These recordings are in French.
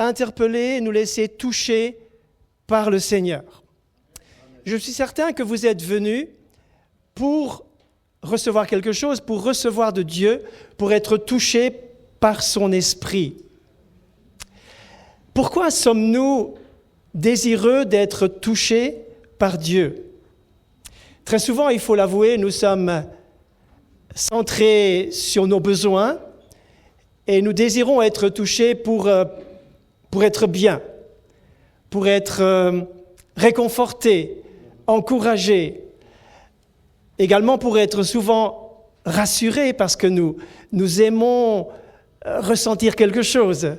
interpeller, nous laisser toucher par le Seigneur. Je suis certain que vous êtes venus pour recevoir quelque chose, pour recevoir de Dieu, pour être touchés par son esprit. Pourquoi sommes-nous désireux d'être touchés par Dieu? Très souvent, il faut l'avouer, nous sommes centrés sur nos besoins et nous désirons être touchés pour être bien, pour être réconfortés, encouragés, également pour être souvent rassurés parce que nous aimons ressentir quelque chose,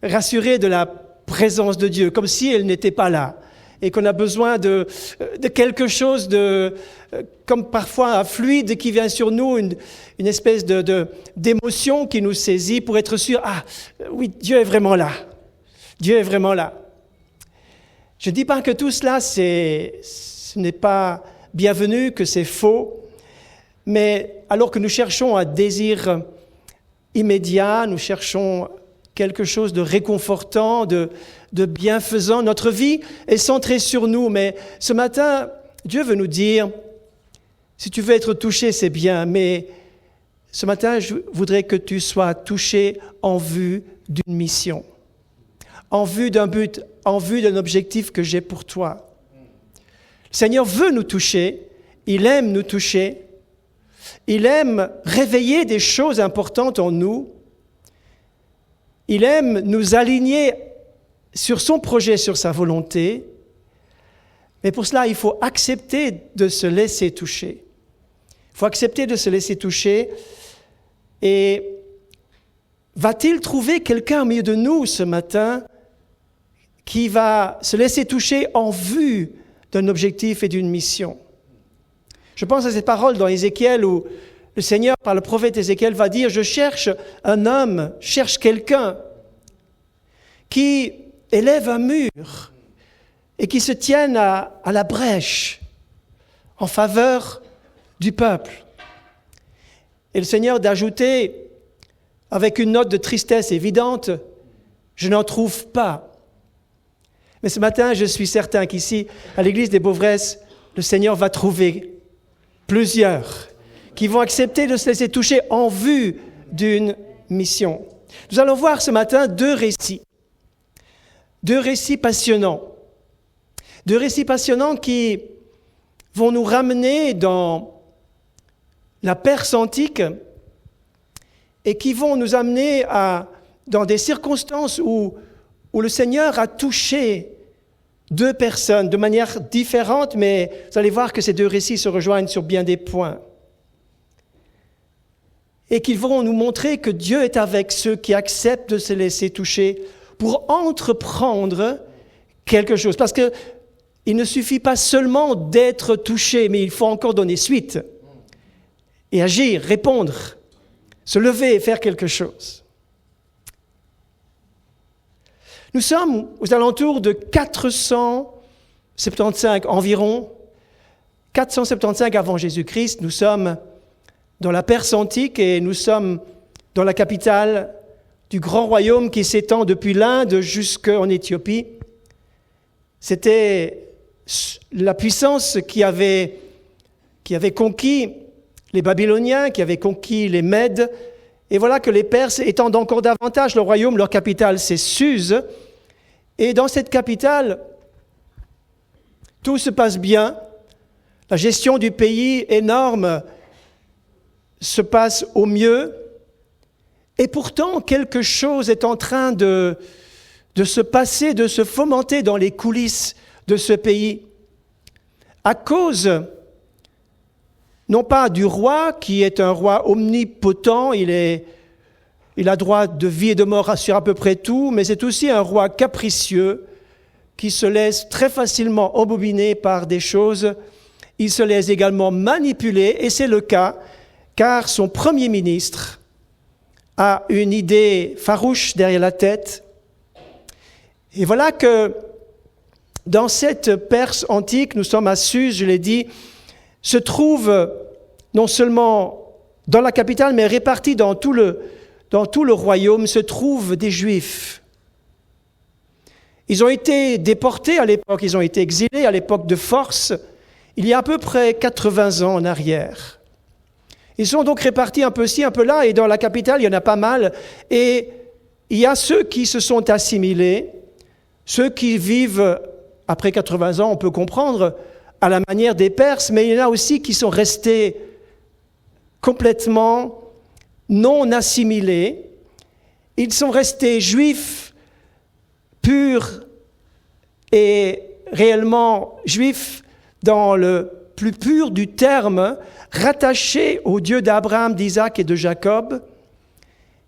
rassurés de la présence de Dieu, comme si elle n'était pas là. Et qu'on a besoin de quelque chose comme parfois un fluide qui vient sur nous, une espèce d'émotion qui nous saisit pour être sûr, oui, Dieu est vraiment là. Dieu est vraiment là. Je ne dis pas que tout cela, ce n'est pas bienvenu, que c'est faux, mais alors que nous cherchons un désir immédiat, nous cherchons quelque chose de réconfortant, de bienfaisant. Notre vie est centrée sur nous, mais ce matin, Dieu veut nous dire, si tu veux être touché, c'est bien, mais ce matin, je voudrais que tu sois touché en vue d'une mission, en vue d'un but, en vue d'un objectif que j'ai pour toi. Le Seigneur veut nous toucher, il aime nous toucher, il aime réveiller des choses importantes en nous, il aime nous aligner sur son projet, sur sa volonté. Mais pour cela, il faut accepter de se laisser toucher. Il faut accepter de se laisser toucher. Et va-t-il trouver quelqu'un au milieu de nous ce matin qui va se laisser toucher en vue d'un objectif et d'une mission? Je pense à cette parole dans Ézéchiel où le Seigneur, par le prophète Ézéchiel, va dire « Je cherche un homme, cherche quelqu'un qui élève un mur et qui se tienne à la brèche en faveur du peuple. » Et le Seigneur d'ajouter, avec une note de tristesse évidente, « Je n'en trouve pas. » Mais ce matin, je suis certain qu'ici, à l'église des Beauvresses, le Seigneur va trouver plusieurs qui vont accepter de se laisser toucher en vue d'une mission. Nous allons voir ce matin deux récits passionnants. Deux récits passionnants qui vont nous ramener dans la Perse antique et qui vont nous amener dans des circonstances où le Seigneur a touché deux personnes de manière différente, mais vous allez voir que ces deux récits se rejoignent sur bien des points. Et qu'ils vont nous montrer que Dieu est avec ceux qui acceptent de se laisser toucher pour entreprendre quelque chose. Parce qu'il ne suffit pas seulement d'être touché, mais il faut encore donner suite et agir, répondre, se lever et faire quelque chose. Nous sommes aux alentours de 475 environ, 475 avant Jésus-Christ. Nous sommes dans la Perse antique et nous sommes dans la capitale du grand royaume qui s'étend depuis l'Inde jusqu'en Éthiopie. C'était la puissance qui avait conquis les Babyloniens, qui avait conquis les Mèdes. Et voilà que les Perses étendent encore davantage le royaume. Leur capitale, c'est Suse. Et dans cette capitale, tout se passe bien. La gestion du pays énorme se passe au mieux. Et pourtant, quelque chose est en train de se passer, de se fomenter dans les coulisses de ce pays. À cause, non pas du roi, qui est un roi omnipotent, il a droit de vie et de mort sur à peu près tout, mais c'est aussi un roi capricieux qui se laisse très facilement embobiner par des choses. Il se laisse également manipuler, et c'est le cas, car son premier ministre a une idée farouche derrière la tête. Et voilà que dans cette Perse antique, nous sommes à Suse, je l'ai dit, se trouve non seulement dans la capitale, mais répartis dans tout le royaume, se trouvent des Juifs. Ils ont été déportés à l'époque, ils ont été exilés à l'époque de force, il y a à peu près 80 ans en arrière. Ils sont donc répartis un peu ci, un peu là, et dans la capitale, il y en a pas mal. Et il y a ceux qui se sont assimilés, ceux qui vivent, après 80 ans, on peut comprendre, à la manière des Perses, mais il y en a aussi qui sont restés complètement non assimilés. Ils sont restés juifs purs et réellement juifs dans le plus pur du terme, rattachés au Dieu d'Abraham, d'Isaac et de Jacob.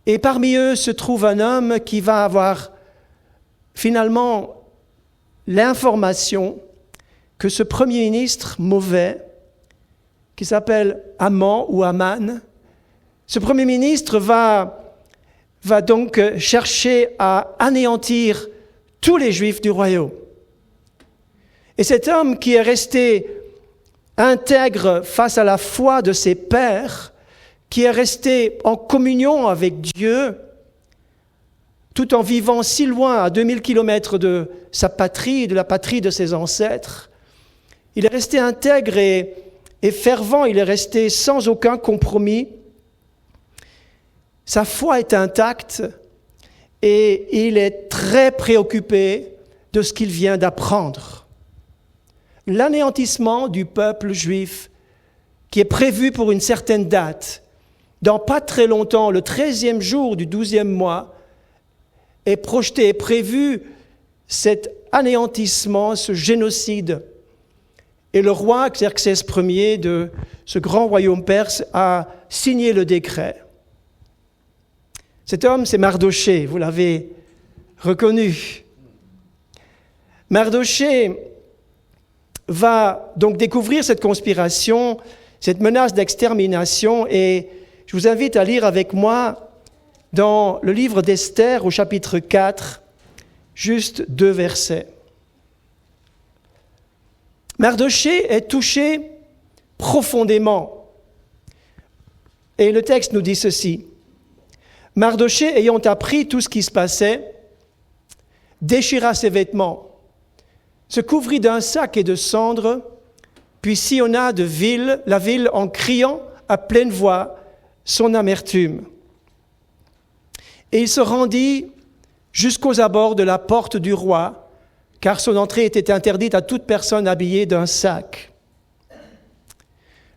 Et parmi eux se trouve un homme qui va avoir finalement l'information que ce premier ministre mauvais, qui s'appelle Haman ou Haman, ce premier ministre va donc chercher à anéantir tous les Juifs du royaume. Et cet homme qui est resté intègre face à la foi de ses pères, qui est resté en communion avec Dieu, tout en vivant si loin, à 2000 kilomètres de sa patrie, de la patrie de ses ancêtres, il est resté intègre et fervent, il est resté sans aucun compromis. Sa foi est intacte et il est très préoccupé de ce qu'il vient d'apprendre. L'anéantissement du peuple juif qui est prévu pour une certaine date, dans pas très longtemps, le 13e jour du 12e mois, est projeté, est prévu cet anéantissement, ce génocide. Et le roi Xerxès Ier de ce grand royaume perse a signé le décret. Cet homme, c'est Mardochée, vous l'avez reconnu. Mardochée va donc découvrir cette conspiration, cette menace d'extermination, et je vous invite à lire avec moi dans le livre d'Esther au chapitre 4, juste 2 versets. Mardochée est touché profondément. Et le texte nous dit ceci. Mardochée, ayant appris tout ce qui se passait, déchira ses vêtements, se couvrit d'un sac et de cendres, puis sillonna la ville en criant à pleine voix son amertume. Et il se rendit jusqu'aux abords de la porte du roi, car son entrée était interdite à toute personne habillée d'un sac.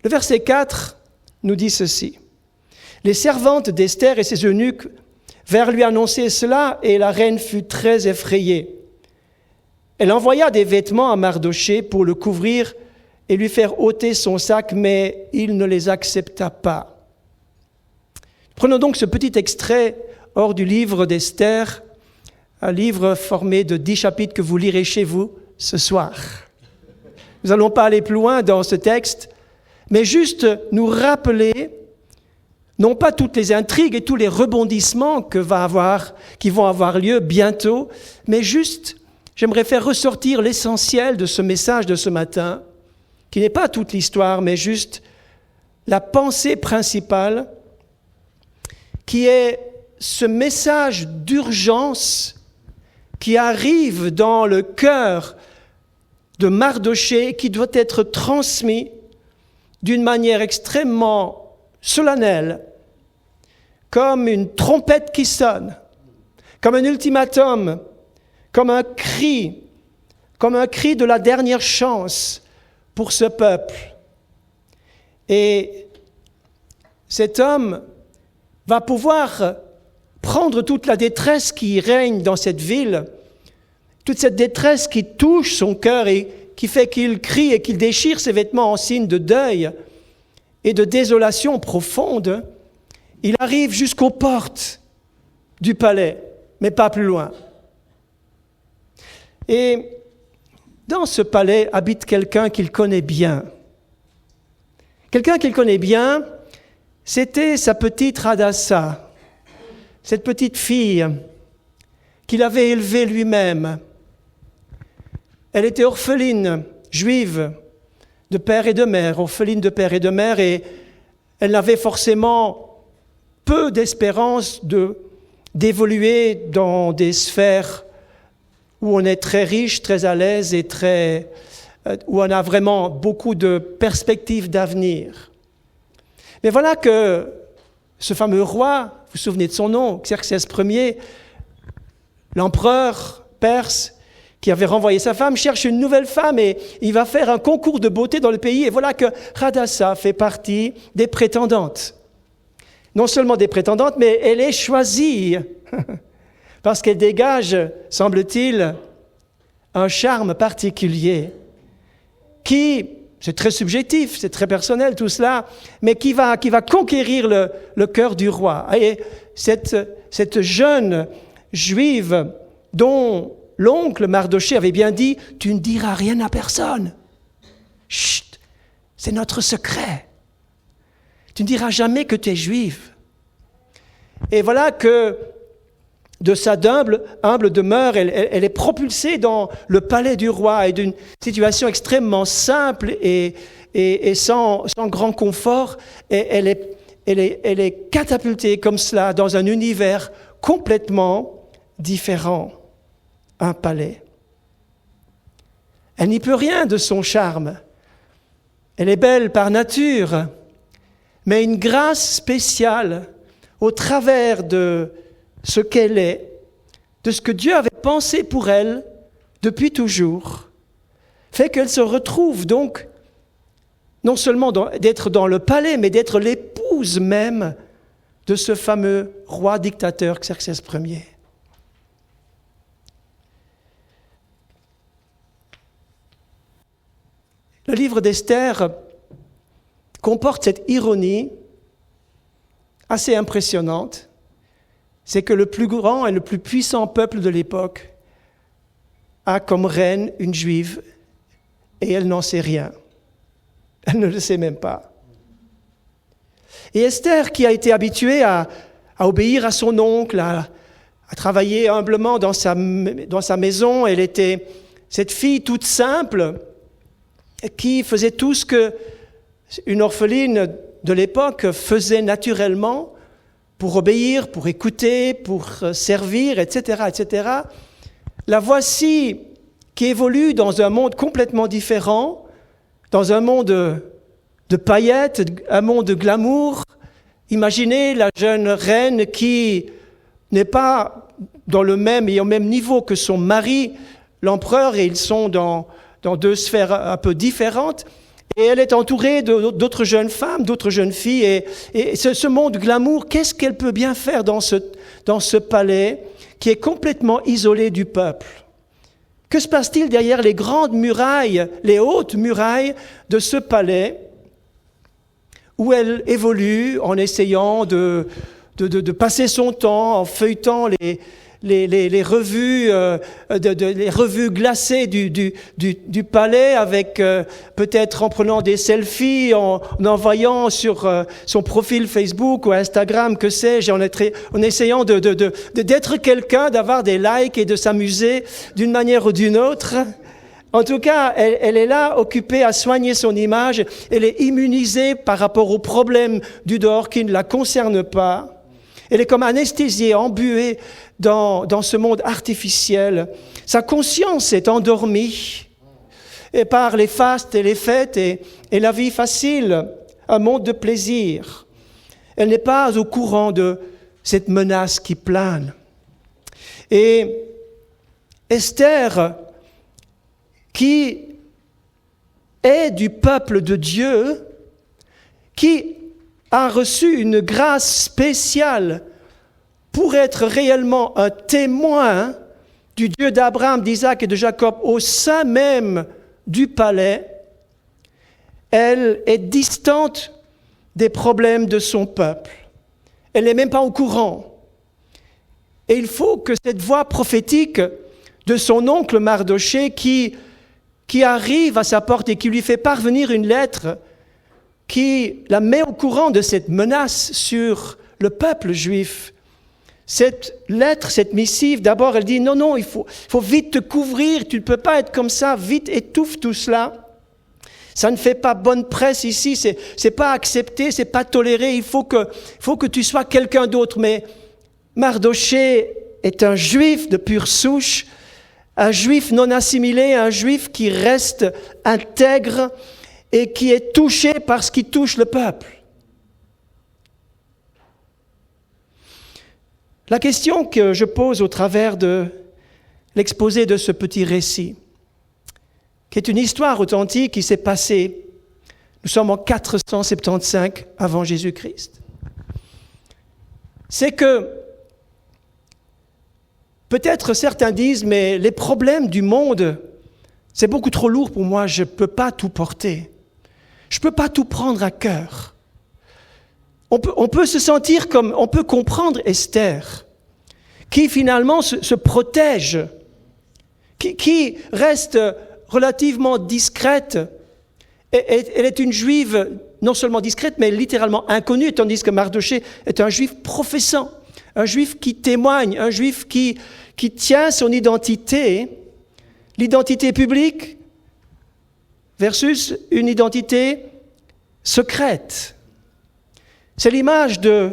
Le verset 4 nous dit ceci. Les servantes d'Esther et ses eunuques vinrent lui annoncer cela, et la reine fut très effrayée. Elle envoya des vêtements à Mardochée pour le couvrir et lui faire ôter son sac, mais il ne les accepta pas. Prenons donc ce petit extrait hors du livre d'Esther, un livre formé de 10 chapitres que vous lirez chez vous ce soir. Nous n'allons pas aller plus loin dans ce texte, mais juste nous rappeler, non pas toutes les intrigues et tous les rebondissements qui vont avoir lieu bientôt, mais juste, j'aimerais faire ressortir l'essentiel de ce message de ce matin, qui n'est pas toute l'histoire, mais juste la pensée principale, qui est ce message d'urgence qui arrive dans le cœur de Mardochée, qui doit être transmis d'une manière extrêmement solennelle, comme une trompette qui sonne, comme un ultimatum, comme un cri de la dernière chance pour ce peuple. Et cet homme va pouvoir prendre toute la détresse qui règne dans cette ville, toute cette détresse qui touche son cœur et qui fait qu'il crie et qu'il déchire ses vêtements en signe de deuil et de désolation profonde. Il arrive jusqu'aux portes du palais, mais pas plus loin. Et dans ce palais habite quelqu'un qu'il connaît bien. Quelqu'un qu'il connaît bien, c'était sa petite Hadassa, cette petite fille qu'il avait élevée lui-même. Elle était orpheline, juive, de père et de mère, orpheline de père et de mère, et elle n'avait forcément peu d'espérance d'évoluer dans des sphères où on est très riche, très à l'aise et où on a vraiment beaucoup de perspectives d'avenir. Mais voilà que ce fameux roi, vous vous souvenez de son nom, Xerxès Ier, l'empereur perse, qui avait renvoyé sa femme, cherche une nouvelle femme et il va faire un concours de beauté dans le pays. Et voilà que Hadassa fait partie des prétendantes. Non seulement des prétendantes, mais elle est choisie parce qu'elle dégage, semble-t-il, un charme particulier qui, c'est très subjectif, c'est très personnel tout cela, mais qui va conquérir le cœur du roi. Et cette jeune juive dont l'oncle Mardochée avait bien dit « Tu ne diras rien à personne. Chut, c'est notre secret. Tu ne diras jamais que tu es juif. » Et voilà que de sa humble demeure, elle est propulsée dans le palais du roi et d'une situation extrêmement simple et sans grand confort. Et elle est catapultée comme cela dans un univers complètement différent. Un palais. Elle n'y peut rien de son charme. Elle est belle par nature, mais une grâce spéciale au travers de ce qu'elle est, de ce que Dieu avait pensé pour elle depuis toujours, fait qu'elle se retrouve donc non seulement d'être dans le palais, mais d'être l'épouse même de ce fameux roi dictateur Xerxès Ier. Le livre d'Esther comporte cette ironie assez impressionnante, c'est que le plus grand et le plus puissant peuple de l'époque a comme reine une juive et elle n'en sait rien. Elle ne le sait même pas. Et Esther, qui a été habituée à obéir à son oncle, à travailler humblement dans sa maison, elle était cette fille toute simple, qui faisait tout ce qu'une orpheline de l'époque faisait naturellement pour obéir, pour écouter, pour servir, etc., etc. La voici qui évolue dans un monde complètement différent, dans un monde de paillettes, un monde de glamour. Imaginez la jeune reine qui n'est pas dans le même et au même niveau que son mari, l'empereur, et ils sont dans deux sphères un peu différentes, et elle est entourée d'autres jeunes femmes, d'autres jeunes filles, et ce monde glamour, qu'est-ce qu'elle peut bien faire dans ce palais qui est complètement isolé du peuple? Que se passe-t-il derrière les grandes murailles, les hautes murailles de ce palais, où elle évolue en essayant de passer son temps, en feuilletant les revues, les revues glacées du palais, avec peut-être en prenant des selfies, en envoyant sur son profil Facebook ou Instagram, que sais-je, en essayant d'être quelqu'un, d'avoir des likes et de s'amuser d'une manière ou d'une autre. En tout cas, elle est là, occupée à soigner son image. Elle est immunisée par rapport aux problèmes du dehors qui ne la concernent pas. Elle est comme anesthésiée, embuée dans ce monde artificiel. Sa conscience est endormie et par les fastes et les fêtes et la vie facile, un monde de plaisir. Elle n'est pas au courant de cette menace qui plane. Et Esther, qui est du peuple de Dieu, qui a reçu une grâce spéciale pour être réellement un témoin du Dieu d'Abraham, d'Isaac et de Jacob au sein même du palais, elle est distante des problèmes de son peuple. Elle n'est même pas au courant. Et il faut que cette voix prophétique de son oncle Mardochée qui arrive à sa porte et qui lui fait parvenir une lettre qui la met au courant de cette menace sur le peuple juif. Cette lettre, cette missive, d'abord elle dit non, il faut vite te couvrir, tu ne peux pas être comme ça, vite étouffe tout cela. Ça ne fait pas bonne presse ici, c'est pas accepté, c'est pas toléré, il faut que tu sois quelqu'un d'autre. Mais Mardochée est un juif de pure souche, un juif non assimilé, un juif qui reste intègre et qui est touché par ce qui touche le peuple. La question que je pose au travers de l'exposé de ce petit récit, qui est une histoire authentique qui s'est passée, nous sommes en 475 avant Jésus-Christ, c'est que peut-être certains disent, mais les problèmes du monde, c'est beaucoup trop lourd pour moi, je ne peux pas tout porter. Je ne peux pas tout prendre à cœur. On peut se sentir comme, on peut comprendre Esther, qui finalement se protège, qui reste relativement discrète. Elle est une juive non seulement discrète, mais littéralement inconnue, tandis que Mardochée est un juif professant, un juif qui témoigne, un juif qui tient son identité, l'identité publique versus une identité secrète. C'est l'image de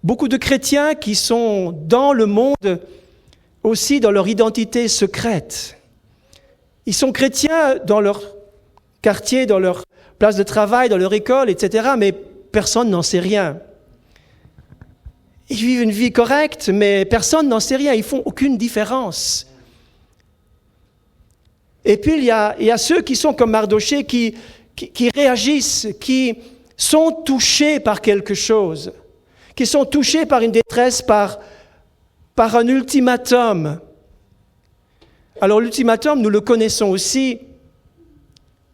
beaucoup de chrétiens qui sont dans le monde aussi dans leur identité secrète. Ils sont chrétiens dans leur quartier, dans leur place de travail, dans leur école, etc., mais personne n'en sait rien. Ils vivent une vie correcte, mais personne n'en sait rien, ils font aucune différence. Et puis il y a ceux qui sont comme Mardochée, qui réagissent, qui sont touchés par quelque chose, qui sont touchés par une détresse, par un ultimatum. Alors l'ultimatum, nous le connaissons aussi.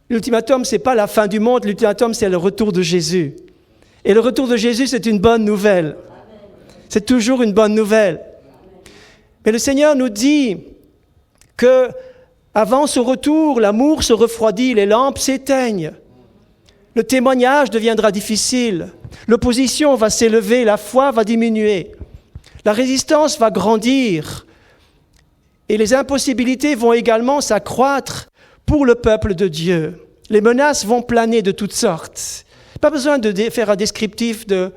L'ultimatum, ce n'est pas la fin du monde, l'ultimatum, c'est le retour de Jésus. Et le retour de Jésus, c'est une bonne nouvelle. C'est toujours une bonne nouvelle. Mais le Seigneur nous dit que avant son retour, l'amour se refroidit, les lampes s'éteignent. Le témoignage deviendra difficile. L'opposition va s'élever, la foi va diminuer. La résistance va grandir. Et les impossibilités vont également s'accroître pour le peuple de Dieu. Les menaces vont planer de toutes sortes. Pas besoin de faire un descriptif de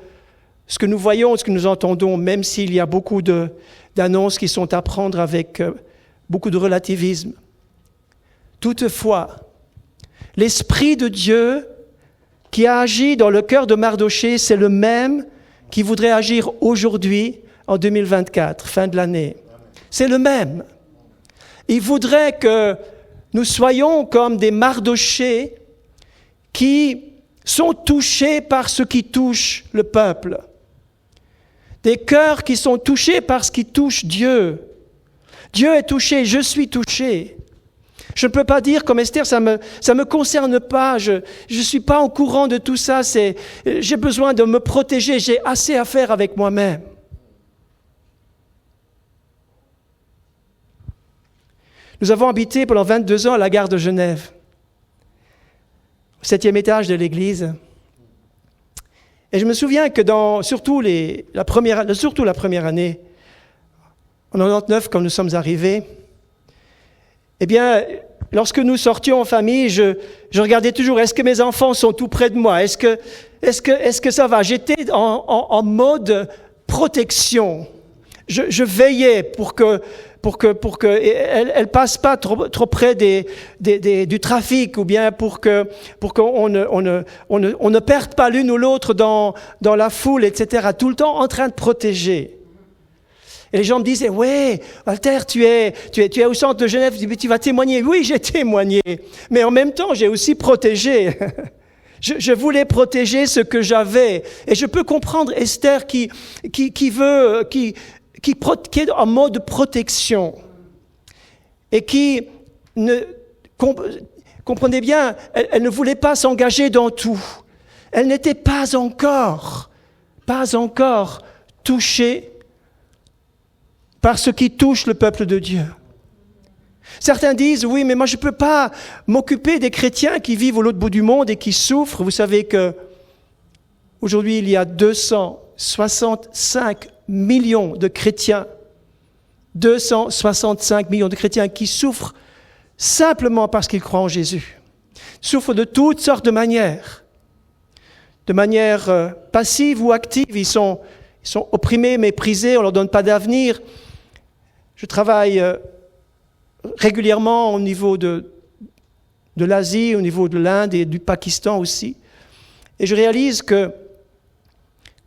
ce que nous voyons, ce que nous entendons, même s'il y a beaucoup d'annonces qui sont à prendre avec beaucoup de relativisme. Toutefois, l'Esprit de Dieu qui a agi dans le cœur de Mardochée, c'est le même qui voudrait agir aujourd'hui, en 2024, fin de l'année. C'est le même. Il voudrait que nous soyons comme des Mardochées qui sont touchés par ce qui touche le peuple. Des cœurs qui sont touchés par ce qui touche Dieu. Dieu est touché, je suis touché. Je ne peux pas dire comme Esther, ça me concerne pas, je suis pas au courant de tout ça, j'ai besoin de me protéger, j'ai assez à faire avec moi-même. Nous avons habité pendant 22 ans à la gare de Genève, au 7e étage de l'église. Et je me souviens que surtout la première année, en 99, quand nous sommes arrivés, eh bien, lorsque nous sortions en famille, je regardais toujours, est-ce que mes enfants sont tout près de moi? Est-ce que ça va? J'étais en mode protection. Je veillais pour que elle passe pas trop près du trafic, ou bien pour qu'on ne perde pas l'une ou l'autre dans la foule, etc. Tout le temps en train de protéger. Et les gens me disaient, ouais, Walter, tu es au centre de Genève, tu vas témoigner. Oui, j'ai témoigné, mais en même temps, j'ai aussi protégé. Je voulais protéger ce que j'avais. Et je peux comprendre Esther qui est en mode protection et qui comprenez bien, elle ne voulait pas s'engager dans tout. Elle n'était pas encore touchée par ce qui touche le peuple de Dieu. Certains disent, oui, mais moi je ne peux pas m'occuper des chrétiens qui vivent au l'autre bout du monde et qui souffrent. Vous savez que aujourd'hui il y a 265 millions de chrétiens, 265 millions de chrétiens qui souffrent simplement parce qu'ils croient en Jésus. Ils souffrent de toutes sortes de manière passive ou active. Ils sont opprimés, méprisés, on ne leur donne pas d'avenir. Je travaille régulièrement au niveau de l'Asie, au niveau de l'Inde et du Pakistan aussi. Et je réalise que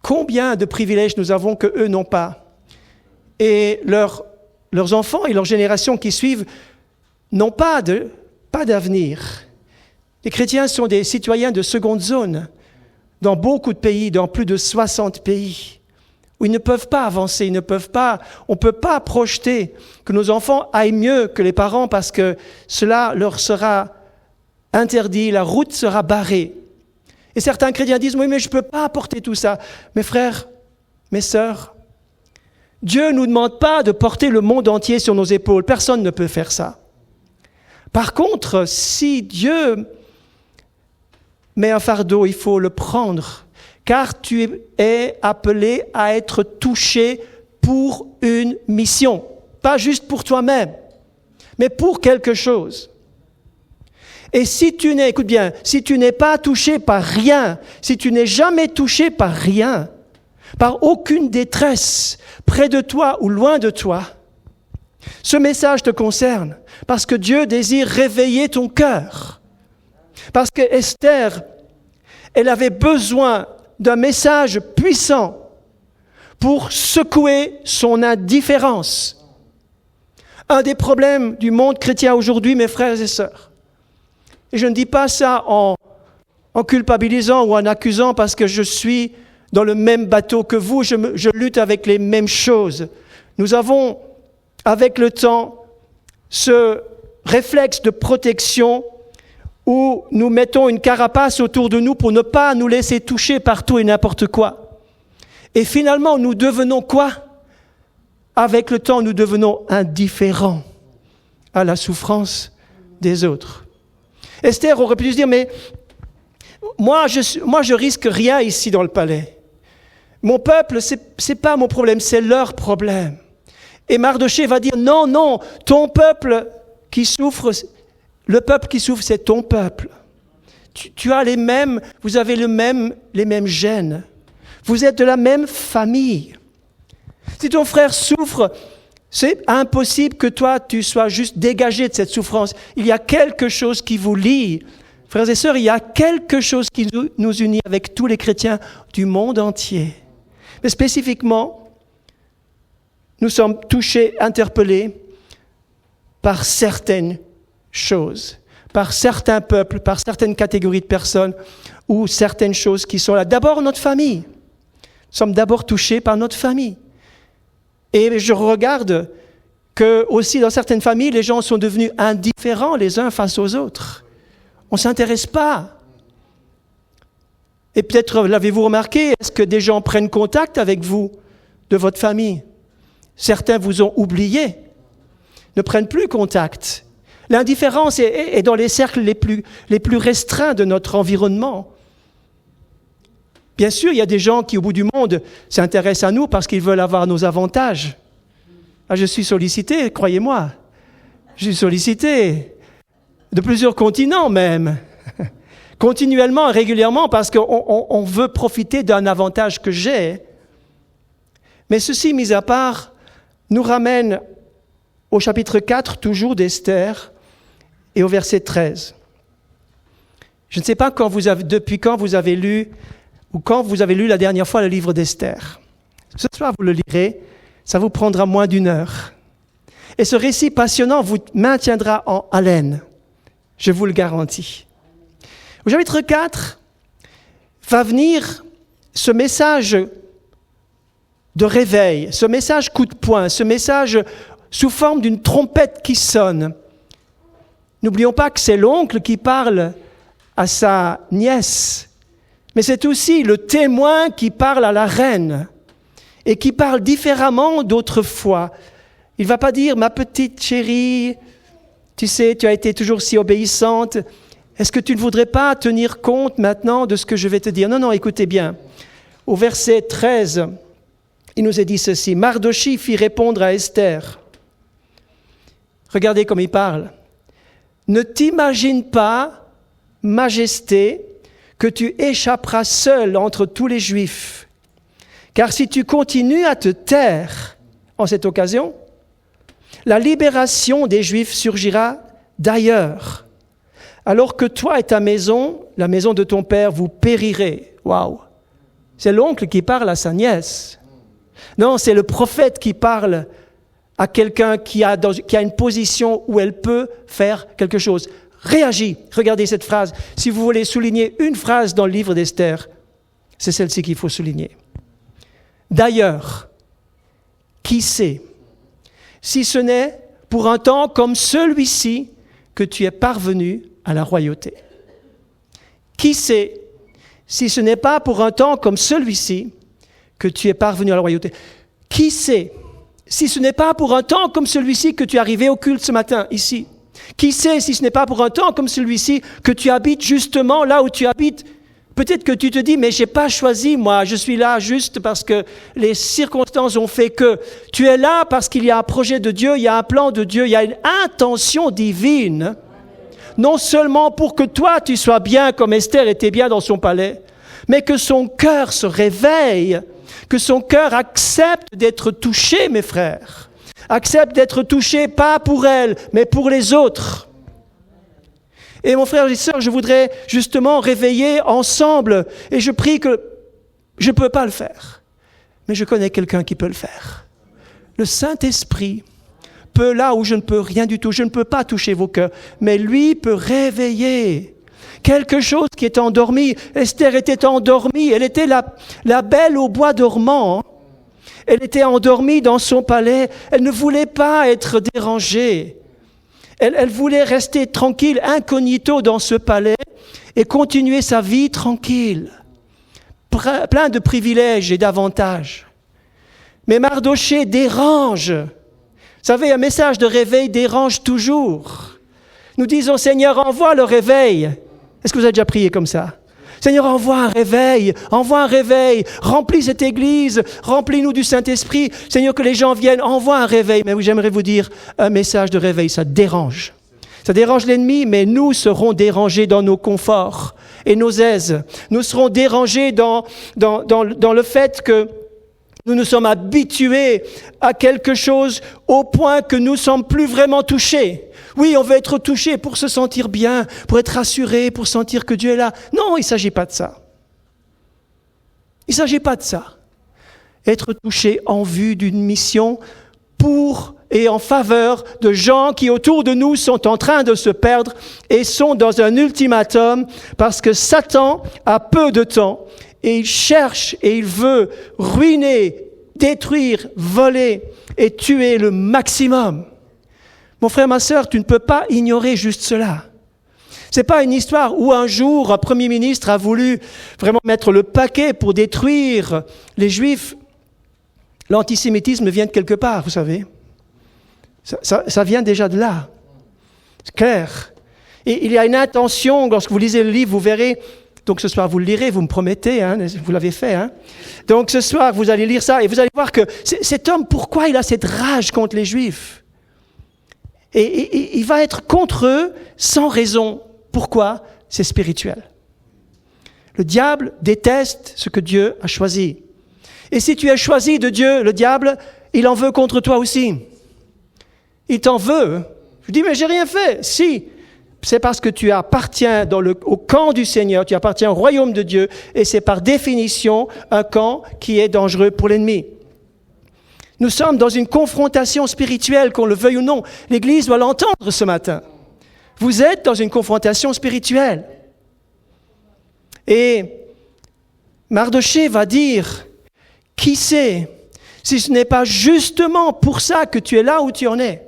combien de privilèges nous avons qu'eux n'ont pas. Et leurs enfants et leurs générations qui suivent n'ont pas d'avenir. Les chrétiens sont des citoyens de seconde zone dans beaucoup de pays, dans plus de 60 pays, où ils ne peuvent pas avancer, on ne peut pas projeter que nos enfants aillent mieux que les parents parce que cela leur sera interdit, la route sera barrée. Et certains chrétiens disent, oui, mais je ne peux pas apporter tout ça. Mes frères, mes sœurs, Dieu ne nous demande pas de porter le monde entier sur nos épaules. Personne ne peut faire ça. Par contre, si Dieu met un fardeau, il faut le prendre, car tu es appelé à être touché pour une mission. Pas juste pour toi-même, mais pour quelque chose. Et si tu n'es pas touché par rien, si tu n'es jamais touché par rien, par aucune détresse, près de toi ou loin de toi, ce message te concerne, parce que Dieu désire réveiller ton cœur. Parce que Esther, elle avait besoin d'un message puissant pour secouer son indifférence. Un des problèmes du monde chrétien aujourd'hui, mes frères et sœurs, et je ne dis pas ça en culpabilisant ou en accusant parce que je suis dans le même bateau que vous, je lutte avec les mêmes choses. Nous avons, avec le temps, ce réflexe de protection où nous mettons une carapace autour de nous pour ne pas nous laisser toucher par tout et n'importe quoi. Et finalement, nous devenons quoi ? Avec le temps, nous devenons indifférents à la souffrance des autres. Esther aurait pu se dire, mais moi je risque rien ici dans le palais. Mon peuple, c'est pas mon problème, c'est leur problème. Et Mardochée va dire, non, ton peuple qui souffre, le peuple qui souffre, c'est ton peuple. Tu as vous avez les mêmes gènes. Vous êtes de la même famille. Si ton frère souffre, c'est impossible que toi, tu sois juste dégagé de cette souffrance. Il y a quelque chose qui vous lie. Frères et sœurs, il y a quelque chose qui nous unit avec tous les chrétiens du monde entier. Mais spécifiquement, nous sommes touchés, interpellés par certaines choses, par certains peuples, par certaines catégories de personnes ou certaines choses qui sont là. D'abord, notre famille. Nous sommes d'abord touchés par notre famille. Et je regarde que aussi dans certaines familles, les gens sont devenus indifférents les uns face aux autres. On ne s'intéresse pas. Et peut-être l'avez-vous remarqué, est-ce que des gens prennent contact avec vous, de votre famille ? Certains vous ont oublié, ne prennent plus contact. L'indifférence est dans les cercles les plus restreints de notre environnement. Bien sûr, il y a des gens qui, au bout du monde, s'intéressent à nous parce qu'ils veulent avoir nos avantages. Ah, je suis sollicité, croyez-moi. Je suis sollicité de plusieurs continents même, continuellement et régulièrement parce qu'on veut profiter d'un avantage que j'ai. Mais ceci, mis à part, nous ramène au chapitre 4, toujours d'Esther, et au verset 13. Je ne sais pas depuis quand vous avez lu ou quand vous avez lu la dernière fois le livre d'Esther. Ce soir, vous le lirez, ça vous prendra moins d'1 heure. Et ce récit passionnant vous maintiendra en haleine, je vous le garantis. Au chapitre 4 va venir ce message de réveil, ce message coup de poing, ce message sous forme d'une trompette qui sonne. N'oublions pas que c'est l'oncle qui parle à sa nièce, mais c'est aussi le témoin qui parle à la reine et qui parle différemment d'autrefois. Il ne va pas dire « ma petite chérie, tu sais, tu as été toujours si obéissante, est-ce que tu ne voudrais pas tenir compte maintenant de ce que je vais te dire ?» Non, écoutez bien. Au verset 13, il nous est dit ceci. Mardochée fit répondre à Esther. Regardez comme il parle. « Ne t'imagine pas, Majesté, que tu échapperas seul entre tous les Juifs. Car si tu continues à te taire en cette occasion, La libération des Juifs surgira d'ailleurs. Alors que toi et ta maison, la maison de ton père, vous périrez. Waouh! C'est l'oncle qui parle à sa nièce. Non, c'est le prophète qui parle à quelqu'un qui a une position où elle peut faire quelque chose. Réagis. Regardez cette phrase. Si vous voulez souligner une phrase dans le livre d'Esther, c'est celle-ci qu'il faut souligner. D'ailleurs, qui sait, si ce n'est pour un temps comme celui-ci que tu es parvenu à la royauté. Qui sait, si ce n'est pas pour un temps comme celui-ci que tu es parvenu à la royauté. Qui sait, si ce n'est pas pour un temps comme celui-ci que tu es arrivé au culte ce matin, ici. Qui sait, si ce n'est pas pour un temps comme celui-ci que tu habites justement là où tu habites. Peut-être que tu te dis, mais je n'ai pas choisi, moi, je suis là juste parce que les circonstances ont fait que. Tu es là parce qu'il y a un projet de Dieu, il y a un plan de Dieu, il y a une intention divine. Non seulement pour que toi, tu sois bien comme Esther était bien dans son palais, mais que son cœur se réveille, que son cœur accepte d'être touché, mes frères. Accepte d'être touché, pas pour elle, mais pour les autres. Et mon frère et sœur, je voudrais justement réveiller ensemble, et je prie que je ne peux pas le faire, mais je connais quelqu'un qui peut le faire. Le Saint-Esprit peut là où je ne peux rien du tout, je ne peux pas toucher vos cœurs, mais lui peut réveiller quelque chose qui est endormi. Esther était endormie, elle était la belle au bois dormant. Elle était endormie dans son palais, elle ne voulait pas être dérangée. Elle voulait rester tranquille, incognito dans ce palais et continuer sa vie tranquille, plein de privilèges et d'avantages. Mais Mardochée dérange. Vous savez, un message de réveil dérange toujours. Nous disons, Seigneur, envoie le réveil. Est-ce que vous avez déjà prié comme ça? Seigneur, envoie un réveil, remplis cette église, remplis-nous du Saint-Esprit. Seigneur, que les gens viennent, envoie un réveil. Mais oui, j'aimerais vous dire, un message de réveil, ça dérange. Ça dérange l'ennemi, mais nous serons dérangés dans nos conforts et nos aises. Nous serons dérangés dans le fait que nous nous sommes habitués à quelque chose au point que nous ne sommes plus vraiment touchés. Oui, on veut être touché pour se sentir bien, pour être rassuré, pour sentir que Dieu est là. Non, il ne s'agit pas de ça. Il ne s'agit pas de ça. Être touché en vue d'une mission pour et en faveur de gens qui autour de nous sont en train de se perdre et sont dans un ultimatum parce que Satan a peu de temps et il cherche et il veut ruiner, détruire, voler et tuer le maximum. Mon frère, ma sœur, tu ne peux pas ignorer juste cela. Ce n'est pas une histoire où un jour un Premier ministre a voulu vraiment mettre le paquet pour détruire les Juifs. L'antisémitisme vient de quelque part, vous savez. Ça vient déjà de là. C'est clair. Et il y a une intention, lorsque vous lisez le livre, vous verrez, donc ce soir vous le lirez, vous me promettez, vous l'avez fait. Donc ce soir vous allez lire ça et vous allez voir que cet homme, pourquoi il a cette rage contre les Juifs ? Et il va être contre eux sans raison. Pourquoi ? C'est spirituel. Le diable déteste ce que Dieu a choisi. Et si tu es choisi de Dieu, le diable, il en veut contre toi aussi. Il t'en veut. Je dis, mais j'ai rien fait. Si, c'est parce que tu appartiens au camp du Seigneur, tu appartiens au royaume de Dieu, et c'est par définition un camp qui est dangereux pour l'ennemi. Nous sommes dans une confrontation spirituelle, qu'on le veuille ou non. L'Église doit l'entendre ce matin. Vous êtes dans une confrontation spirituelle. Et Mardochée va dire, qui sait si ce n'est pas justement pour ça que tu es là où tu en es.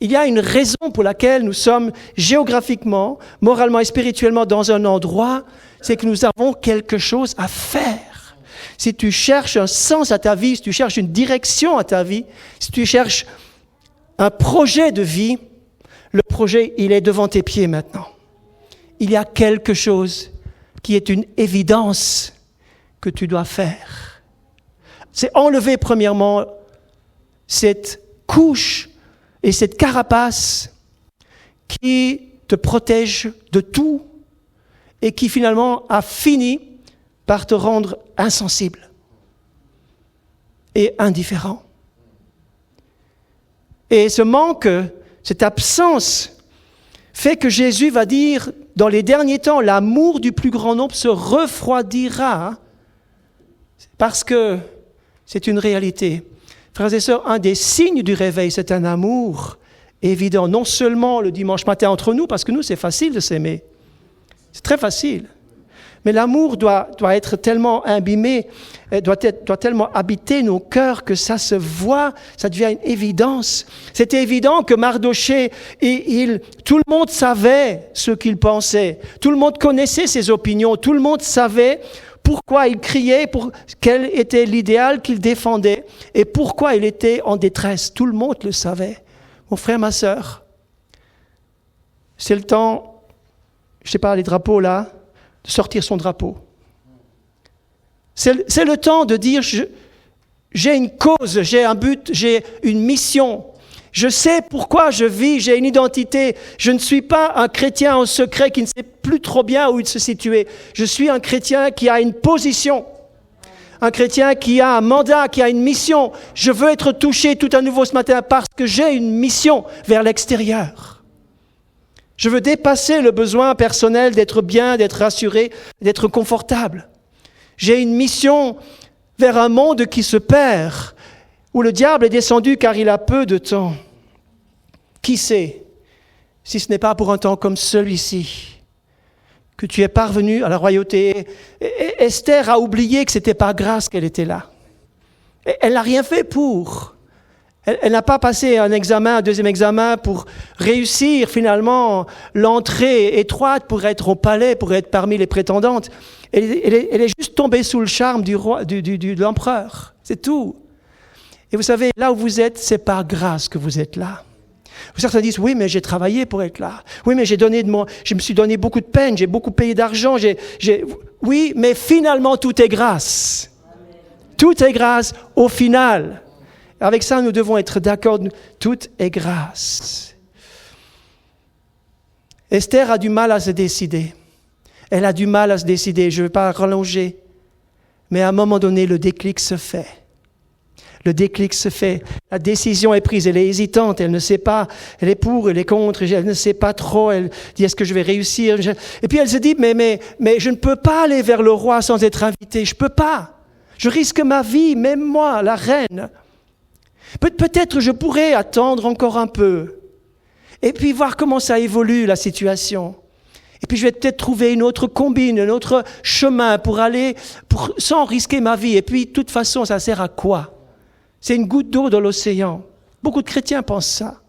Il y a une raison pour laquelle nous sommes géographiquement, moralement et spirituellement dans un endroit, c'est que nous avons quelque chose à faire. Si tu cherches un sens à ta vie, si tu cherches une direction à ta vie, si tu cherches un projet de vie, le projet, il est devant tes pieds maintenant. Il y a quelque chose qui est une évidence que tu dois faire. C'est enlever premièrement cette couche et cette carapace qui te protège de tout et qui finalement a fini par te rendre insensible et indifférent. Et ce manque, cette absence, fait que Jésus va dire, dans les derniers temps, l'amour du plus grand nombre se refroidira, parce que c'est une réalité. Frères et sœurs, un des signes du réveil, c'est un amour évident, non seulement le dimanche matin entre nous, parce que nous, c'est facile de s'aimer. C'est très facile. Mais l'amour doit être tellement imbibé, doit tellement habiter nos cœurs que ça se voit, ça devient une évidence. C'était évident que Mardochée, tout le monde savait ce qu'il pensait. Tout le monde connaissait ses opinions. Tout le monde savait pourquoi il criait, quel était l'idéal qu'il défendait et pourquoi il était en détresse. Tout le monde le savait. Mon frère, ma sœur, c'est le temps, je ne sais pas, les drapeaux là, de sortir son drapeau. C'est le temps de dire, j'ai une cause, j'ai un but, j'ai une mission. Je sais pourquoi je vis, j'ai une identité. Je ne suis pas un chrétien en secret qui ne sait plus trop bien où il se situer. Je suis un chrétien qui a une position. Un chrétien qui a un mandat, qui a une mission. Je veux être touché tout à nouveau ce matin parce que j'ai une mission vers l'extérieur. Je veux dépasser le besoin personnel d'être bien, d'être rassuré, d'être confortable. J'ai une mission vers un monde qui se perd, où le diable est descendu car il a peu de temps. Qui sait, si ce n'est pas pour un temps comme celui-ci, que tu es parvenu à la royauté. Et Esther a oublié que ce n'était pas grâce qu'elle était là. Elle n'a rien fait pour. Elle n'a pas passé un deuxième examen pour réussir finalement l'entrée étroite pour être au palais, pour être parmi les prétendantes. Elle est juste tombée sous le charme de l'empereur. C'est tout. Et vous savez, là où vous êtes, c'est par grâce que vous êtes là. Certains disent, oui, mais j'ai travaillé pour être là. Oui, mais je me suis donné beaucoup de peine, j'ai beaucoup payé d'argent. Oui, mais finalement, tout est grâce. Tout est grâce au final. Avec ça, nous devons être d'accord, tout est grâce. Esther a du mal à se décider. Elle a du mal à se décider, je ne vais pas rallonger. Mais à un moment donné, le déclic se fait. Le déclic se fait. La décision est prise, elle est hésitante, elle ne sait pas, elle est pour, elle est contre, elle ne sait pas trop, elle dit est-ce que je vais réussir? Et puis elle se dit mais je ne peux pas aller vers le roi sans être invitée, je ne peux pas. Je risque ma vie, même moi, la reine. Peut-être je pourrais attendre encore un peu et puis voir comment ça évolue la situation. Et puis je vais peut-être trouver une autre combine, un autre chemin pour aller sans risquer ma vie. Et puis de toute façon, ça sert à quoi? C'est une goutte d'eau dans l'océan. Beaucoup de chrétiens pensent ça.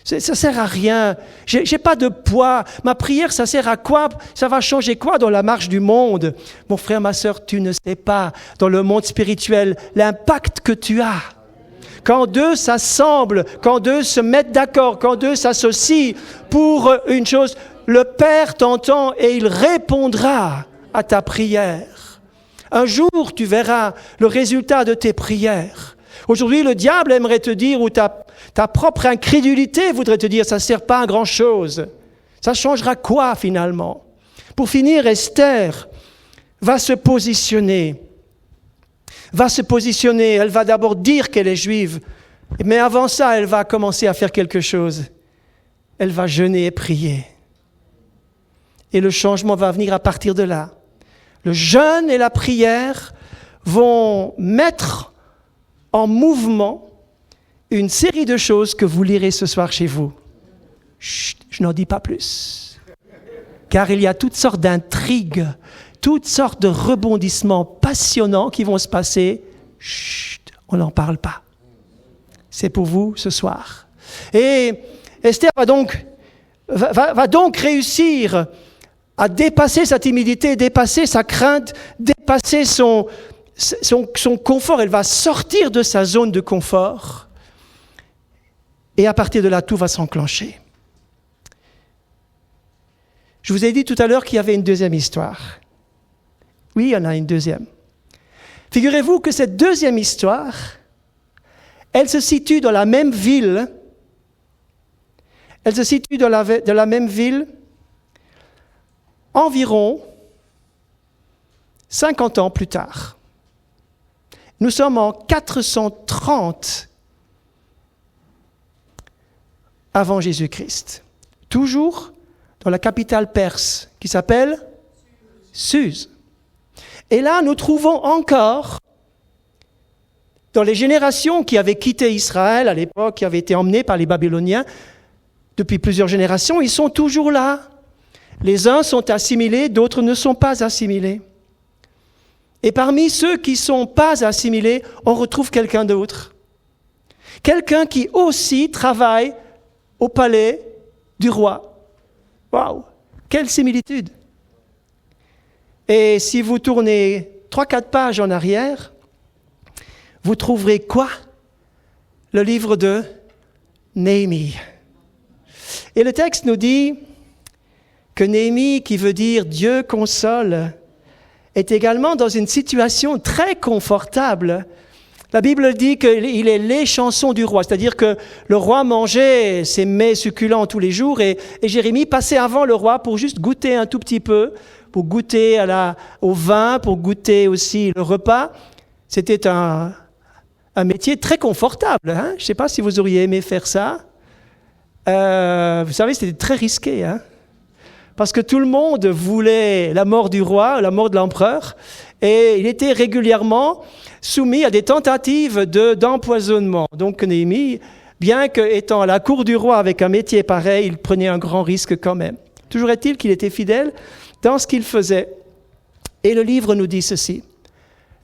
Ça sert à rien. J'ai pas de poids. Ma prière, ça sert à quoi? Ça va changer quoi dans la marche du monde? Mon frère, ma sœur, tu ne sais pas dans le monde spirituel l'impact que tu as. Quand deux s'assemblent, quand deux se mettent d'accord, quand deux s'associent pour une chose, le Père t'entend et il répondra à ta prière. Un jour, tu verras le résultat de tes prières. Aujourd'hui, le diable aimerait te dire, ou ta propre incrédulité voudrait te dire, ça ne sert pas à grand-chose. Ça changera quoi finalement? Pour finir, Esther va se positionner. Elle va d'abord dire qu'elle est juive, mais avant ça, elle va commencer à faire quelque chose. Elle va jeûner et prier. Et le changement va venir à partir de là. Le jeûne et la prière vont mettre en mouvement une série de choses que vous lirez ce soir chez vous. Chut, je n'en dis pas plus. Car il y a toutes sortes d'intrigues, toutes sortes de rebondissements passionnants qui vont se passer. Chut, on n'en parle pas. C'est pour vous ce soir. Et Esther va donc réussir à dépasser sa timidité, dépasser sa crainte, dépasser son confort. Elle va sortir de sa zone de confort. Et à partir de là, tout va s'enclencher. Je vous ai dit tout à l'heure qu'il y avait une deuxième histoire. Oui, il y en a une deuxième. Figurez-vous que cette deuxième histoire, elle se situe dans la même ville. Elle se situe dans la même ville environ 50 ans plus tard. Nous sommes en 430 avant Jésus-Christ. Toujours dans la capitale perse, qui s'appelle Suse. Et là, nous trouvons encore, dans les générations qui avaient quitté Israël à l'époque, qui avaient été emmenées par les Babyloniens, depuis plusieurs générations, ils sont toujours là. Les uns sont assimilés, d'autres ne sont pas assimilés. Et parmi ceux qui ne sont pas assimilés, on retrouve quelqu'un d'autre. Quelqu'un qui aussi travaille au palais du roi. Waouh, quelle similitude! Et si vous tournez 3-4 pages en arrière, vous trouverez quoi? Le livre de Néhémie. Et le texte nous dit que Néhémie, qui veut dire Dieu console, est également dans une situation très confortable. La Bible dit qu'il est les chansons du roi, c'est-à-dire que le roi mangeait ses mets succulents tous les jours et Jérémie passait avant le roi pour juste goûter un tout petit peu, pour goûter au vin, pour goûter aussi le repas. C'était un métier très confortable. Hein? Je ne sais pas si vous auriez aimé faire ça. Vous savez, c'était très risqué. Hein? Parce que tout le monde voulait la mort du roi, la mort de l'empereur. Et il était régulièrement soumis à des tentatives d'empoisonnement. Donc Néhémie, bien qu'étant à la cour du roi avec un métier pareil, il prenait un grand risque quand même. Toujours est-il qu'il était fidèle dans ce qu'il faisait. Et le livre nous dit ceci.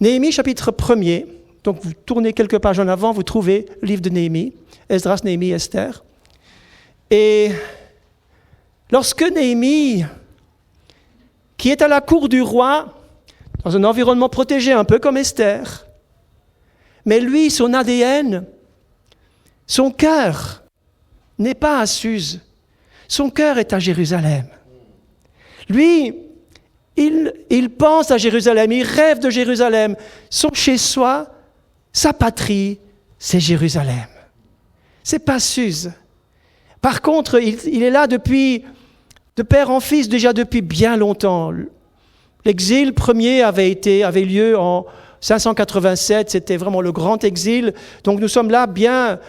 Néhémie, chapitre 1er. Donc vous tournez quelques pages en avant, vous trouvez le livre de Néhémie, Esdras, Néhémie, Esther. Et lorsque Néhémie, qui est à la cour du roi, dans un environnement protégé, un peu comme Esther, mais lui, son ADN, son cœur n'est pas à Suse, son cœur est à Jérusalem. Lui, il pense à Jérusalem, il rêve de Jérusalem. Son chez-soi, sa patrie, c'est Jérusalem. C'est pas Suse. Par contre, il est là de père en fils, déjà depuis bien longtemps. L'exil premier avait lieu en 587, c'était vraiment le grand exil. Donc nous sommes là bien,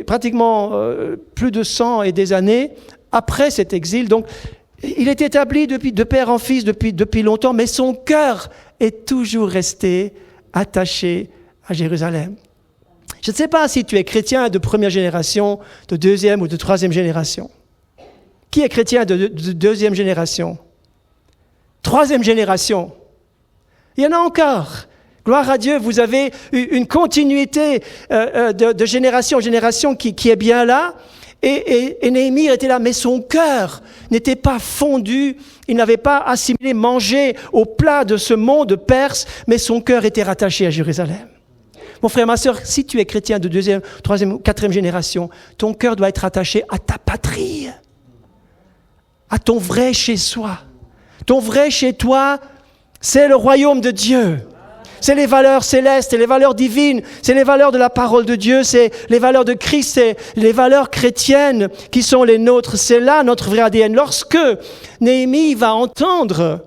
pratiquement plus de 100 et des années après cet exil. Donc il est établi de père en fils depuis longtemps, mais son cœur est toujours resté attaché à Jérusalem. Je ne sais pas si tu es chrétien de première génération, de deuxième ou de troisième génération. Qui est chrétien de deuxième génération? Troisième génération. Il y en a encore. Gloire à Dieu, vous avez une continuité de génération en génération qui est bien là. Et Néhémie était là, mais son cœur n'était pas fondu, il n'avait pas assimilé, mangé au plat de ce monde perse, mais son cœur était rattaché à Jérusalem. Mon frère, ma sœur, si tu es chrétien de deuxième, troisième ou quatrième génération, ton cœur doit être attaché à ta patrie, à ton vrai chez soi. Ton vrai chez toi, c'est le royaume de Dieu. C'est les valeurs célestes, c'est les valeurs divines, c'est les valeurs de la parole de Dieu, c'est les valeurs de Christ, c'est les valeurs chrétiennes qui sont les nôtres. C'est là notre vrai ADN. Lorsque Néhémie va entendre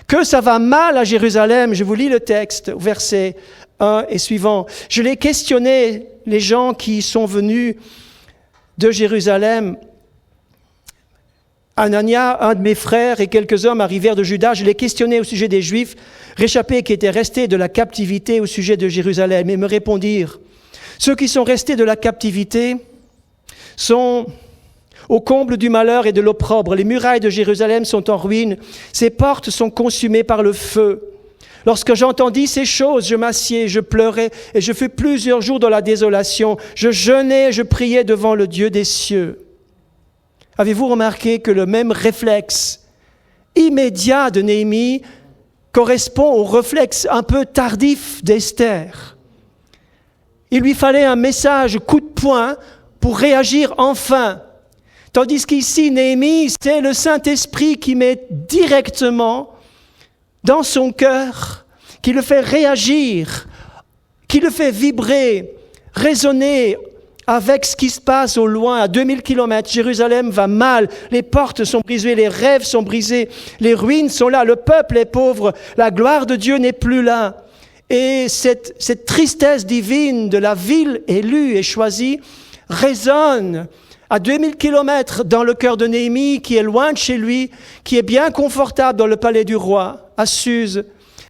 que ça va mal à Jérusalem, je vous lis le texte, verset 1 et suivant. Je l'ai questionné, les gens qui sont venus de Jérusalem. Anania, un de mes frères et quelques hommes arrivèrent de Juda. Je l'ai questionné au sujet des Juifs réchappés qui étaient restés de la captivité au sujet de Jérusalem. Et me répondirent, ceux qui sont restés de la captivité sont au comble du malheur et de l'opprobre. Les murailles de Jérusalem sont en ruine. Ses portes sont consumées par le feu. Lorsque j'entendis ces choses, je m'assieds, je pleurais et je fus plusieurs jours dans la désolation. Je jeûnais, je priais devant le Dieu des cieux. Avez-vous remarqué que le même réflexe immédiat de Néhémie correspond au réflexe un peu tardif d'Esther? Il lui fallait un message coup de poing pour réagir enfin. Tandis qu'ici, Néhémie, c'est le Saint-Esprit qui met directement dans son cœur, qui le fait réagir, qui le fait vibrer, résonner avec ce qui se passe au loin, à 2000 kilomètres. Jérusalem va mal, les portes sont brisées, les rêves sont brisés, les ruines sont là, le peuple est pauvre, la gloire de Dieu n'est plus là. Et cette tristesse divine de la ville élue et choisie résonne à 2000 kilomètres dans le cœur de Néhémie, qui est loin de chez lui, qui est bien confortable dans le palais du roi, à Suse.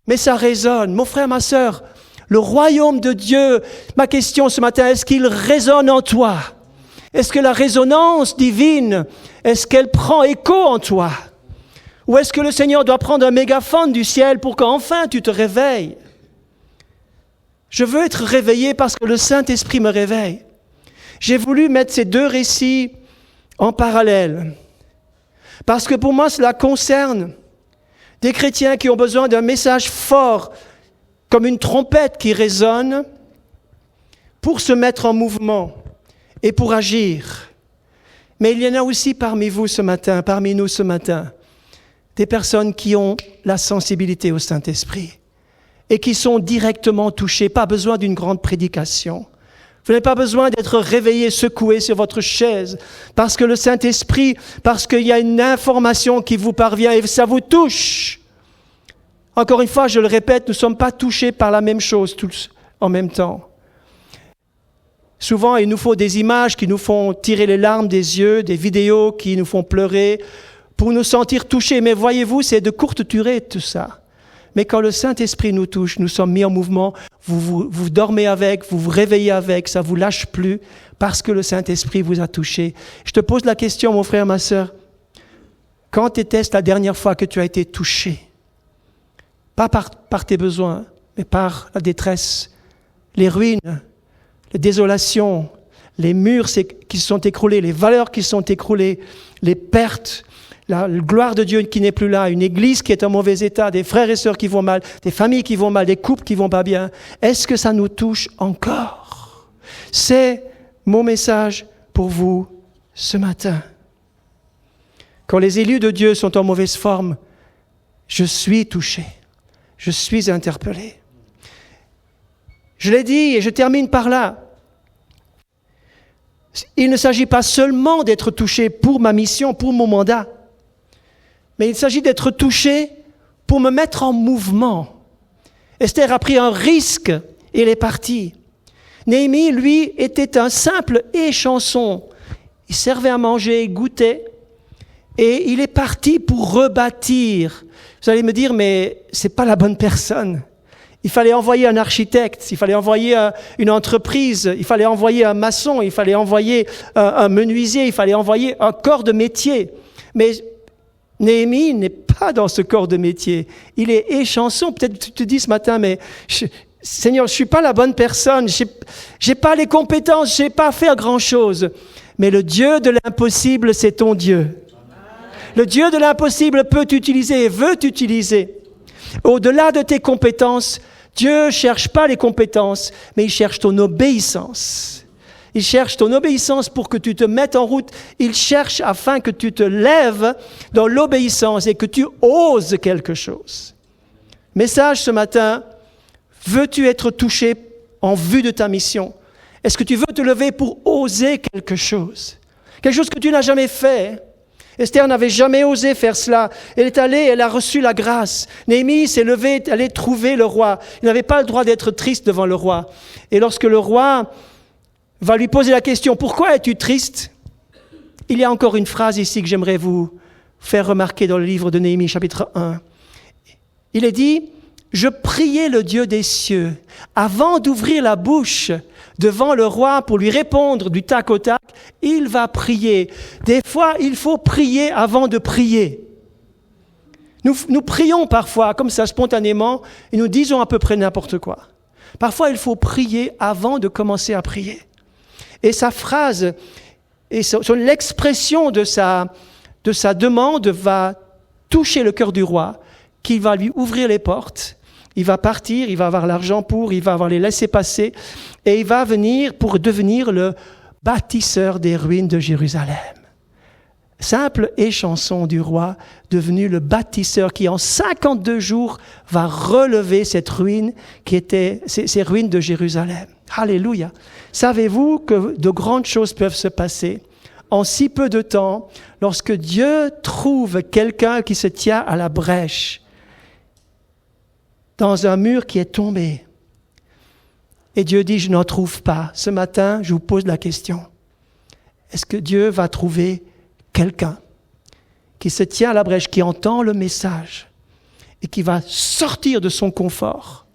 Mais ça résonne. Mon frère, ma sœur, le royaume de Dieu, ma question ce matin, est-ce qu'il résonne en toi? Est-ce que la résonance divine, est-ce qu'elle prend écho en toi? Ou est-ce que le Seigneur doit prendre un mégaphone du ciel pour qu'enfin tu te réveilles? Je veux être réveillé parce que le Saint-Esprit me réveille. J'ai voulu mettre ces deux récits en parallèle. Parce que pour moi, cela concerne des chrétiens qui ont besoin d'un message fort, comme une trompette qui résonne, pour se mettre en mouvement et pour agir. Mais il y en a aussi parmi nous ce matin, des personnes qui ont la sensibilité au Saint-Esprit et qui sont directement touchées, pas besoin d'une grande prédication. Vous n'avez pas besoin d'être réveillé, secoué sur votre chaise, parce que le Saint-Esprit, parce qu'il y a une information qui vous parvient et ça vous touche. Encore une fois, je le répète, nous ne sommes pas touchés par la même chose tous en même temps. Souvent, il nous faut des images qui nous font tirer les larmes des yeux, des vidéos qui nous font pleurer, pour nous sentir touchés. Mais voyez-vous, c'est de courte durée tout ça. Mais quand le Saint-Esprit nous touche, nous sommes mis en mouvement, vous dormez avec, vous vous réveillez avec, ça ne vous lâche plus, parce que le Saint-Esprit vous a touché. Je te pose la question, mon frère, ma sœur, quand était-ce la dernière fois que tu as été touché? Pas par tes besoins, mais par la détresse, les ruines, les désolations, les murs qui se sont écroulés, les valeurs qui se sont écroulées, les pertes, la gloire de Dieu qui n'est plus là, une église qui est en mauvais état, des frères et sœurs qui vont mal, des familles qui vont mal, des couples qui vont pas bien. Est-ce que ça nous touche encore? C'est mon message pour vous ce matin. Quand les élus de Dieu sont en mauvaise forme, je suis touché, je suis interpellé. Je l'ai dit et je termine par là. Il ne s'agit pas seulement d'être touché pour ma mission, pour mon mandat, mais il s'agit d'être touché pour me mettre en mouvement. Esther a pris un risque et elle est partie. Néhémie, lui, était un simple échanson. Il servait à manger, il goûtait, et il est parti pour rebâtir. Vous allez me dire, mais ce n'est pas la bonne personne. Il fallait envoyer un architecte, il fallait envoyer une entreprise, il fallait envoyer un maçon, il fallait envoyer un menuisier, il fallait envoyer un corps de métier. Mais Néhémie n'est pas dans ce corps de métier. Il est échanson. Peut-être tu te dis ce matin, mais Seigneur, je ne suis pas la bonne personne, je n'ai pas les compétences, je ne sais pas faire grand-chose. Mais le Dieu de l'impossible, c'est ton Dieu. Le Dieu de l'impossible peut t'utiliser et veut t'utiliser. Au-delà de tes compétences, Dieu ne cherche pas les compétences, mais il cherche ton obéissance. Il cherche ton obéissance pour que tu te mettes en route. Il cherche afin que tu te lèves dans l'obéissance et que tu oses quelque chose. Message ce matin, veux-tu être touché en vue de ta mission? Est-ce que tu veux te lever pour oser quelque chose? Quelque chose que tu n'as jamais fait. Esther n'avait jamais osé faire cela. Elle est allée, elle a reçu la grâce. Néhémie s'est levé, est allé trouver le roi. Il n'avait pas le droit d'être triste devant le roi. Et lorsque le roi va lui poser la question, pourquoi es-tu triste? Il y a encore une phrase ici que j'aimerais vous faire remarquer dans le livre de Néhémie, chapitre 1. Il est dit, je priais le Dieu des cieux avant d'ouvrir la bouche devant le roi pour lui répondre du tac au tac, il va prier. Des fois, il faut prier avant de prier. Nous prions parfois, comme ça, spontanément, et nous disons à peu près n'importe quoi. Parfois, il faut prier avant de commencer à prier. Et sa phrase, et l'expression de sa demande va toucher le cœur du roi, qui va lui ouvrir les portes. Il va partir, il va avoir l'argent pour, il va avoir les laissez-passer, et il va venir pour devenir le bâtisseur des ruines de Jérusalem. Simple échanson du roi, devenu le bâtisseur qui en 52 jours va relever cette ruine qui était ces ruines de Jérusalem. Alléluia. Savez-vous que de grandes choses peuvent se passer en si peu de temps lorsque Dieu trouve quelqu'un qui se tient à la brèche dans un mur qui est tombé. Et Dieu dit, je n'en trouve pas. Ce matin, je vous pose la question. est-ce que Dieu va trouver quelqu'un qui se tient à la brèche, qui entend le message et qui va sortir de son confort,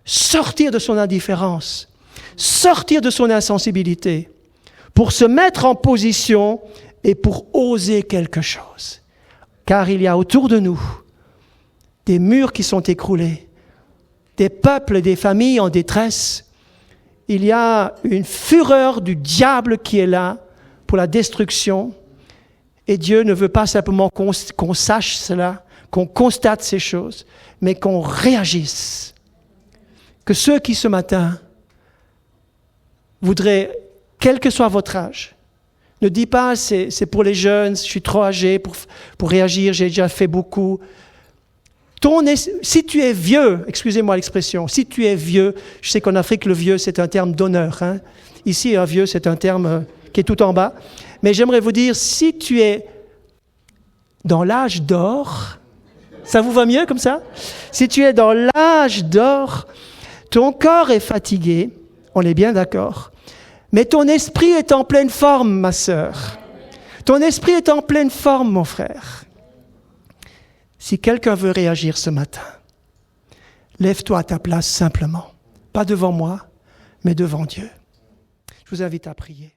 sortir de son indifférence, sortir de son insensibilité pour se mettre en position et pour oser quelque chose. Car il y a autour de nous des murs qui sont écroulés, des peuples et des familles en détresse. Il y a une fureur du diable qui est là pour la destruction. Et Dieu ne veut pas simplement qu'on sache cela, qu'on constate ces choses, mais qu'on réagisse. Que ceux qui ce matin voudraient, quel que soit votre âge, ne dis pas c'est pour les jeunes, je suis trop âgé pour réagir, j'ai déjà fait beaucoup. Si tu es vieux, excusez-moi l'expression, si tu es vieux, je sais qu'en Afrique le vieux c'est un terme d'honneur. Hein. Ici un vieux c'est un terme qui est tout en bas. Mais j'aimerais vous dire, si tu es dans l'âge d'or, ça vous va mieux comme ça? Si tu es dans l'âge d'or, ton corps est fatigué, on est bien d'accord, mais ton esprit est en pleine forme, ma sœur. Ton esprit est en pleine forme, mon frère. Si quelqu'un veut réagir ce matin, lève-toi à ta place simplement, pas devant moi, mais devant Dieu. Je vous invite à prier.